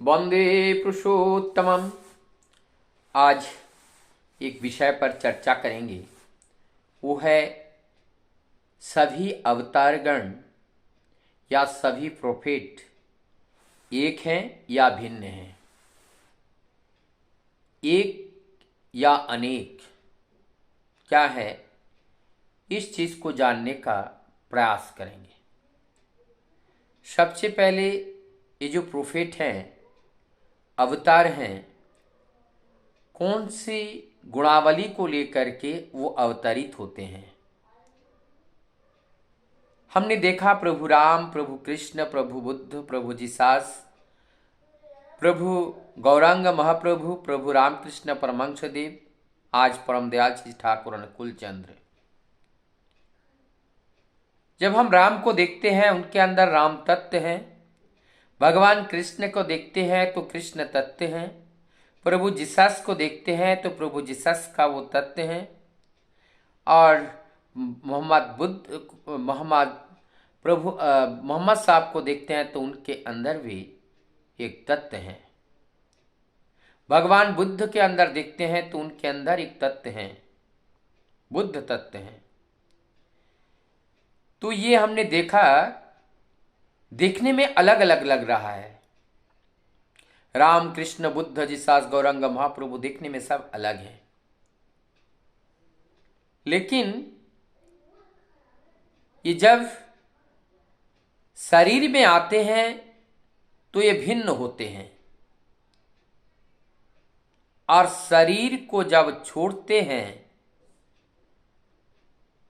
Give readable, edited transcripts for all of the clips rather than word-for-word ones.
वंदे पुरुषोत्तमम। आज एक विषय पर चर्चा करेंगे, वो है सभी अवतारगण या सभी प्रोफेट एक हैं या भिन्न हैं, एक या अनेक, क्या है, इस चीज को जानने का प्रयास करेंगे। सबसे पहले ये जो प्रोफेट हैं, अवतार हैं, कौन सी गुणावली को लेकर के वो अवतरित होते हैं। हमने देखा प्रभु राम, प्रभु कृष्ण, प्रभु बुद्ध, प्रभु जिसास, प्रभु गौरांग महाप्रभु, प्रभु रामकृष्ण परमहंस देव, आज परम दयाल श्री ठाकुर अनुकूल चंद्र। जब हम राम को देखते हैं, उनके अंदर राम तत्व है। भगवान कृष्ण को देखते हैं तो कृष्ण तत्व है। प्रभु जिसस को देखते हैं तो प्रभु जिसस का वो तत्व है। और मोहम्मद साहब को देखते हैं तो उनके अंदर भी एक तत्व है। भगवान बुद्ध के अंदर देखते हैं तो उनके अंदर एक तत्व है, बुद्ध तत्व है। तो ये हमने देखा, देखने में अलग अलग लग रहा है। राम कृष्ण बुद्ध जिसास गौरांग महाप्रभु देखने में सब अलग है, लेकिन ये जब शरीर में आते हैं तो ये भिन्न होते हैं, और शरीर को जब छोड़ते हैं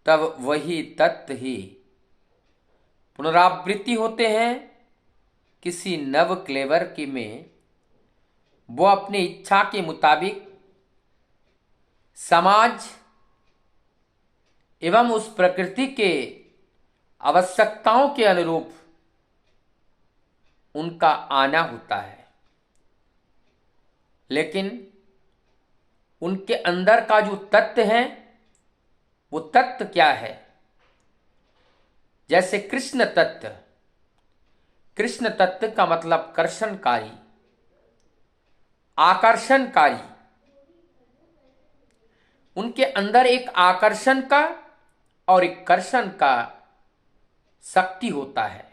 तब वही तत्व ही पुनरावृत्ति होते हैं। किसी नव क्लेवर की में वो अपनी इच्छा के मुताबिक समाज एवं उस प्रकृति के आवश्यकताओं के अनुरूप उनका आना होता है। लेकिन उनके अंदर का जो तत्व है, वो तत्व क्या है? जैसे कृष्ण तत्व, कृष्ण तत्व का मतलब कर्षणकारी, आकर्षणकारी। उनके अंदर एक आकर्षण का और एक कर्षण का शक्ति होता है।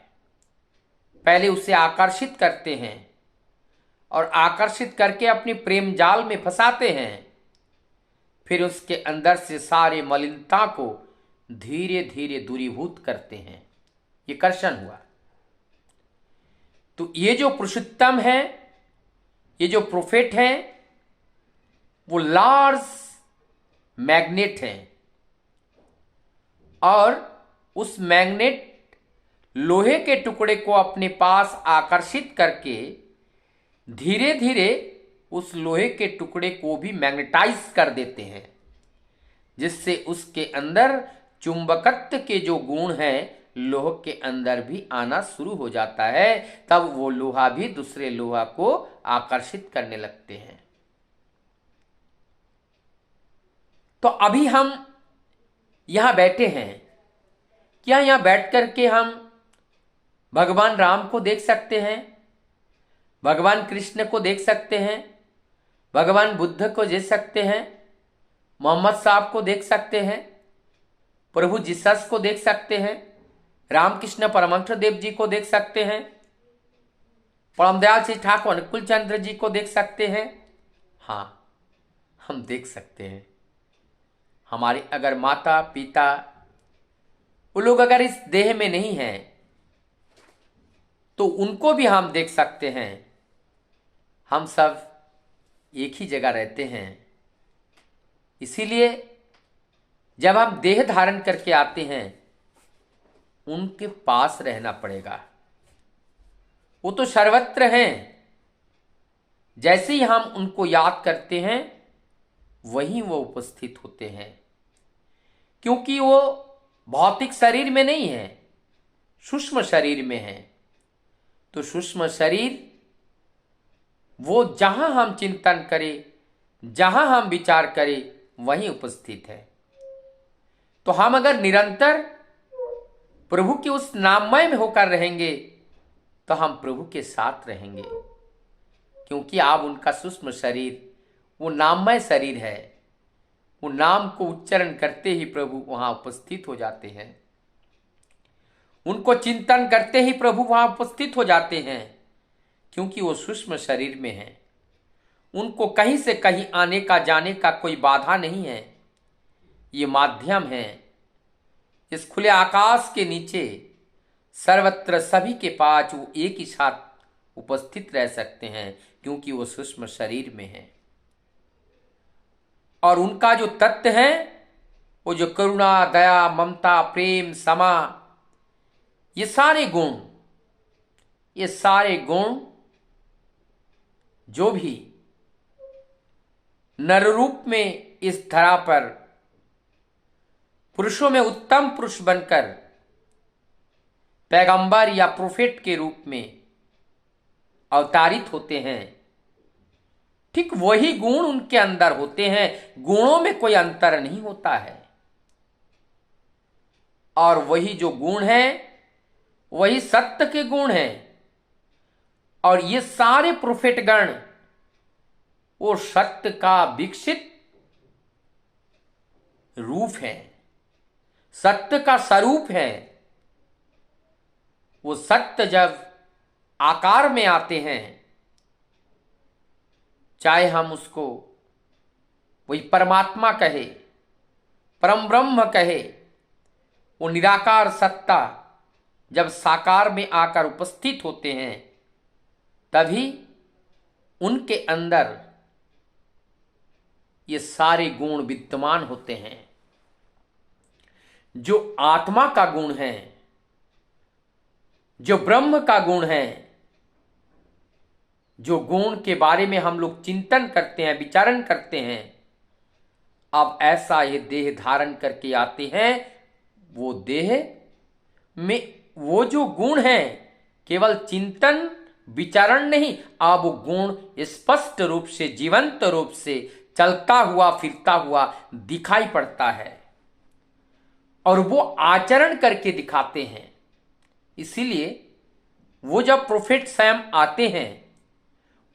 पहले उसे आकर्षित करते हैं और आकर्षित करके अपनी प्रेम जाल में फंसाते हैं, फिर उसके अंदर से सारे मलिनता को धीरे धीरे दूरीभूत करते हैं। ये कर्षण हुआ। तो ये जो पुरुषोत्तम है, ये जो प्रोफेट हैं, वो लार्ज मैग्नेट हैं, और उस मैग्नेट लोहे के टुकड़े को अपने पास आकर्षित करके धीरे धीरे उस लोहे के टुकड़े को भी मैग्नेटाइज कर देते हैं, जिससे उसके अंदर चुंबकत्व के जो गुण हैं लोह के अंदर भी आना शुरू हो जाता है। तब वो लोहा भी दूसरे लोहा को आकर्षित करने लगते हैं। तो अभी हम यहां बैठे हैं, क्या यहां बैठ करके हम भगवान राम को देख सकते हैं, भगवान कृष्ण को देख सकते हैं, भगवान बुद्ध को देख सकते हैं, मोहम्मद साहब को देख सकते हैं, प्रभु जिसस को देख सकते हैं, रामकृष्ण परमहंस देव जी को देख सकते हैं, परम दयाल श्री ठाकुर अनुकूल चंद्र जी को देख सकते हैं। हाँ, हम देख सकते हैं। हमारे अगर माता पिता वो लोग अगर इस देह में नहीं हैं तो उनको भी हम देख सकते हैं। हम सब एक ही जगह रहते हैं, इसीलिए जब हम देह धारण करके आते हैं उनके पास रहना पड़ेगा। वो तो सर्वत्र हैं, जैसे ही हम उनको याद करते हैं वहीं वो उपस्थित होते हैं, क्योंकि वो भौतिक शरीर में नहीं है, सूक्ष्म शरीर में है। तो सूक्ष्म शरीर वो जहां हम चिंतन करें, जहां हम विचार करें, वहीं उपस्थित है। तो हम अगर निरंतर प्रभु के उस नाममय में होकर रहेंगे तो हम प्रभु के साथ रहेंगे। क्योंकि आप उनका सूक्ष्म शरीर, वो नाममय शरीर है, वो नाम को उच्चारण करते ही प्रभु वहां उपस्थित हो जाते हैं, उनको चिंतन करते ही प्रभु वहां उपस्थित हो जाते हैं, क्योंकि वो सूक्ष्म शरीर में है। उनको कहीं से कहीं आने का जाने का कोई बाधा नहीं है। ये माध्यम है। इस खुले आकाश के नीचे सर्वत्र सभी के पास वो एक ही साथ उपस्थित रह सकते हैं, क्योंकि वो सूक्ष्म शरीर में है। और उनका जो तत्व है, वो जो करुणा, दया, ममता, प्रेम, क्षमा, ये सारे गुण जो भी नर रूप में इस धरा पर पुरुषों में उत्तम पुरुष बनकर पैगंबर या प्रोफेट के रूप में अवतारित होते हैं, ठीक वही गुण उनके अंदर होते हैं। गुणों में कोई अंतर नहीं होता है। और वही जो गुण है वही सत्य के गुण हैं। और ये सारे प्रोफेट गण वो सत्य का विकसित रूप है, सत्य का स्वरूप है। वो सत्य जब आकार में आते हैं, चाहे हम उसको वही परमात्मा कहे, परम ब्रह्म कहे, वो निराकार सत्ता जब साकार में आकर उपस्थित होते हैं, तभी उनके अंदर ये सारे गुण विद्यमान होते हैं। जो आत्मा का गुण है, जो ब्रह्म का गुण है, जो गुण के बारे में हम लोग चिंतन करते हैं, विचारण करते हैं, अब ऐसा ये देह धारण करके आते हैं। वो देह में वो जो गुण है, केवल चिंतन विचारण नहीं, अब वो गुण स्पष्ट रूप से, जीवंत रूप से चलता हुआ फिरता हुआ दिखाई पड़ता है, और वो आचरण करके दिखाते हैं। इसीलिए वो जब प्रोफेट स्वयं आते हैं,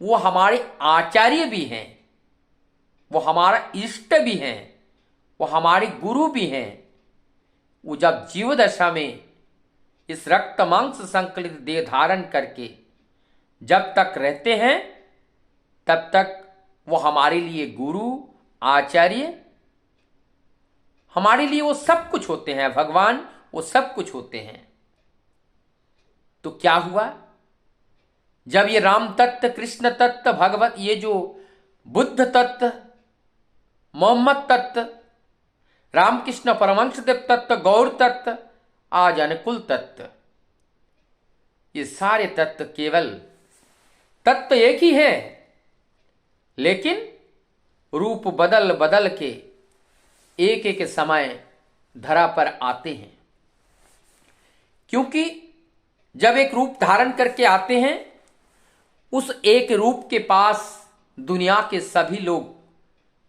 वो हमारे आचार्य भी हैं, वो हमारा इष्ट भी हैं, वो हमारे गुरु भी हैं। वो जब जीव दशा में इस रक्त मांस संकलित देह धारण करके जब तक रहते हैं, तब तक वो हमारे लिए गुरु, आचार्य, हमारे लिए वो सब कुछ होते हैं। भगवान वो सब कुछ होते हैं। तो क्या हुआ, जब ये राम तत्व, कृष्ण तत्व, भगवत, ये जो बुद्ध तत्व, मोहम्मद तत्व, रामकृष्ण परमहंस देव तत्व, गौर तत्व, आज अनुकूल तत्व, ये सारे तत्व केवल तत्व एक ही है, लेकिन रूप बदल बदल के एक एक समय धरा पर आते हैं। क्योंकि जब एक रूप धारण करके आते हैं, उस एक रूप के पास दुनिया के सभी लोग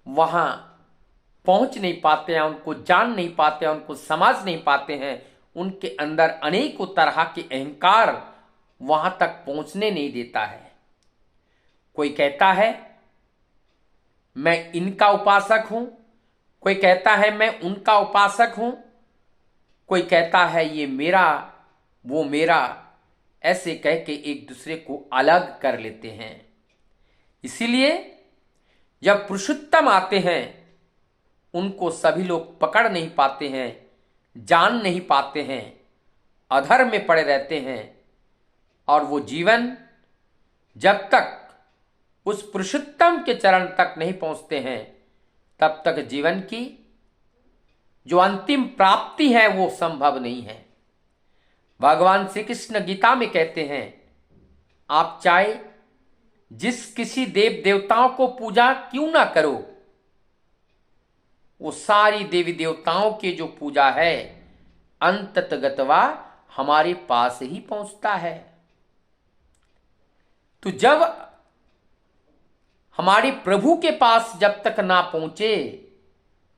वहां पहुंच नहीं पाते हैं, उनको जान नहीं पाते हैं, उनको समझ नहीं पाते हैं। उनके अंदर अनेकों तरह के अहंकार वहां तक पहुंचने नहीं देता है। कोई कहता है मैं इनका उपासक हूं, कोई कहता है मैं उनका उपासक हूं, कोई कहता है ये मेरा, वो मेरा, ऐसे कह के एक दूसरे को अलग कर लेते हैं। इसीलिए जब पुरुषोत्तम आते हैं, उनको सभी लोग पकड़ नहीं पाते हैं, जान नहीं पाते हैं, अधर में पड़े रहते हैं। और वो जीवन जब तक उस पुरुषोत्तम के चरण तक नहीं पहुंचते हैं, तब तक जीवन की जो अंतिम प्राप्ति है वो संभव नहीं है। भगवान श्री कृष्ण गीता में कहते हैं, आप चाहे जिस किसी देव देवताओं को पूजा क्यों ना करो, वो सारी देवी देवताओं की जो पूजा है अंततगतवा हमारे पास ही पहुंचता है। तो जब हमारे प्रभु के पास जब तक ना पहुंचे,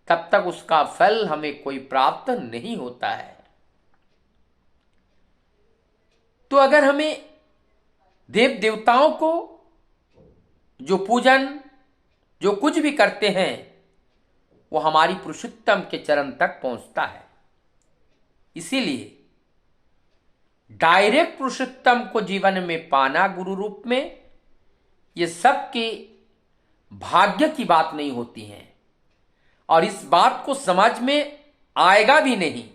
तब तक उसका फल हमें कोई प्राप्त नहीं होता है। तो अगर हमें देव देवताओं को जो पूजन, जो कुछ भी करते हैं वो हमारी पुरुषोत्तम के चरण तक पहुंचता है। इसीलिए डायरेक्ट पुरुषोत्तम को जीवन में पाना गुरु रूप में, ये सबके भाग्य की बात नहीं होती है। और इस बात को समझ में आएगा भी नहीं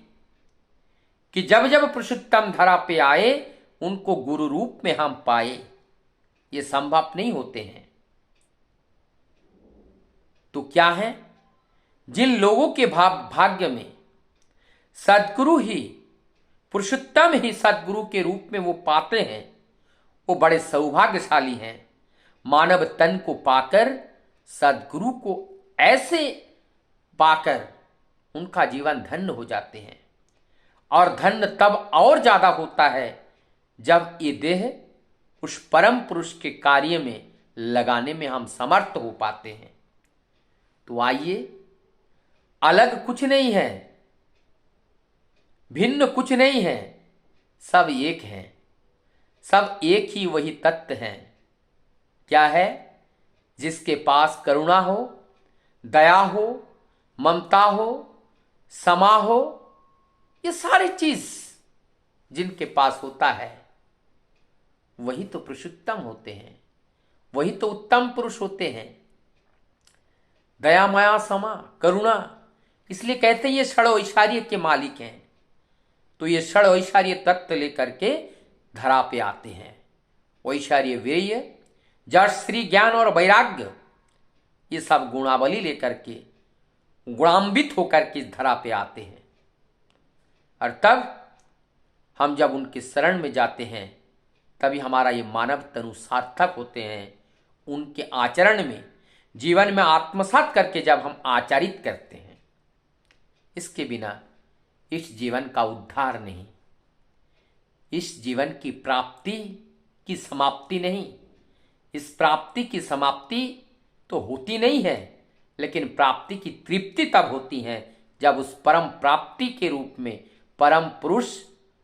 कि जब जब पुरुषोत्तम धरा पे आए उनको गुरु रूप में हम पाए, ये संभव नहीं होते हैं। तो क्या है, जिन लोगों के भाग्य में सद्गुरु ही, पुरुषोत्तम ही सद्गुरु के रूप में वो पाते हैं, वो बड़े सौभाग्यशाली हैं। मानव तन को पाकर, सद्गुरु को ऐसे पाकर उनका जीवन धन्य हो जाते हैं। और धन्य तब और ज्यादा होता है जब ये देह उस परम पुरुष के कार्य में लगाने में हम समर्थ हो पाते हैं। तो आइए, अलग कुछ नहीं है, भिन्न कुछ नहीं है, सब एक हैं। सब एक ही वही तत्व हैं। क्या है? जिसके पास करुणा हो, दया हो, ममता हो, क्षमा हो, ये सारी चीज जिनके पास होता है वही तो पुरुषोत्तम होते हैं, वही तो उत्तम पुरुष होते हैं। दया, माया, क्षमा, करुणा, इसलिए कहते हैं ये षड ऐश्वर्य के मालिक हैं। तो ये षड ऐश्वर्य तत्व लेकर के धरा पे आते हैं। ऐश्वर्य, वीर्य, जश, श्री, ज्ञान और वैराग्य, ये सब गुणावली लेकर के गुणान्वित होकर के धरा पे आते हैं। और तब हम जब उनके शरण में जाते हैं तभी हमारा ये मानव तनु सार्थक होते हैं। उनके आचरण में, जीवन में आत्मसात करके जब हम आचरित करते हैं, इसके बिना इस जीवन का उद्धार नहीं, इस जीवन की प्राप्ति की समाप्ति नहीं। इस प्राप्ति की समाप्ति तो होती नहीं है, लेकिन प्राप्ति की तृप्ति तब होती है जब उस परम प्राप्ति के रूप में परम पुरुष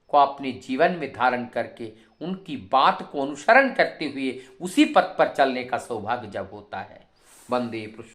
को अपने जीवन में धारण करके उनकी बात को अनुसरण करते हुए उसी पथ पर चलने का सौभाग्य जब होता है। वंदे पुरुष।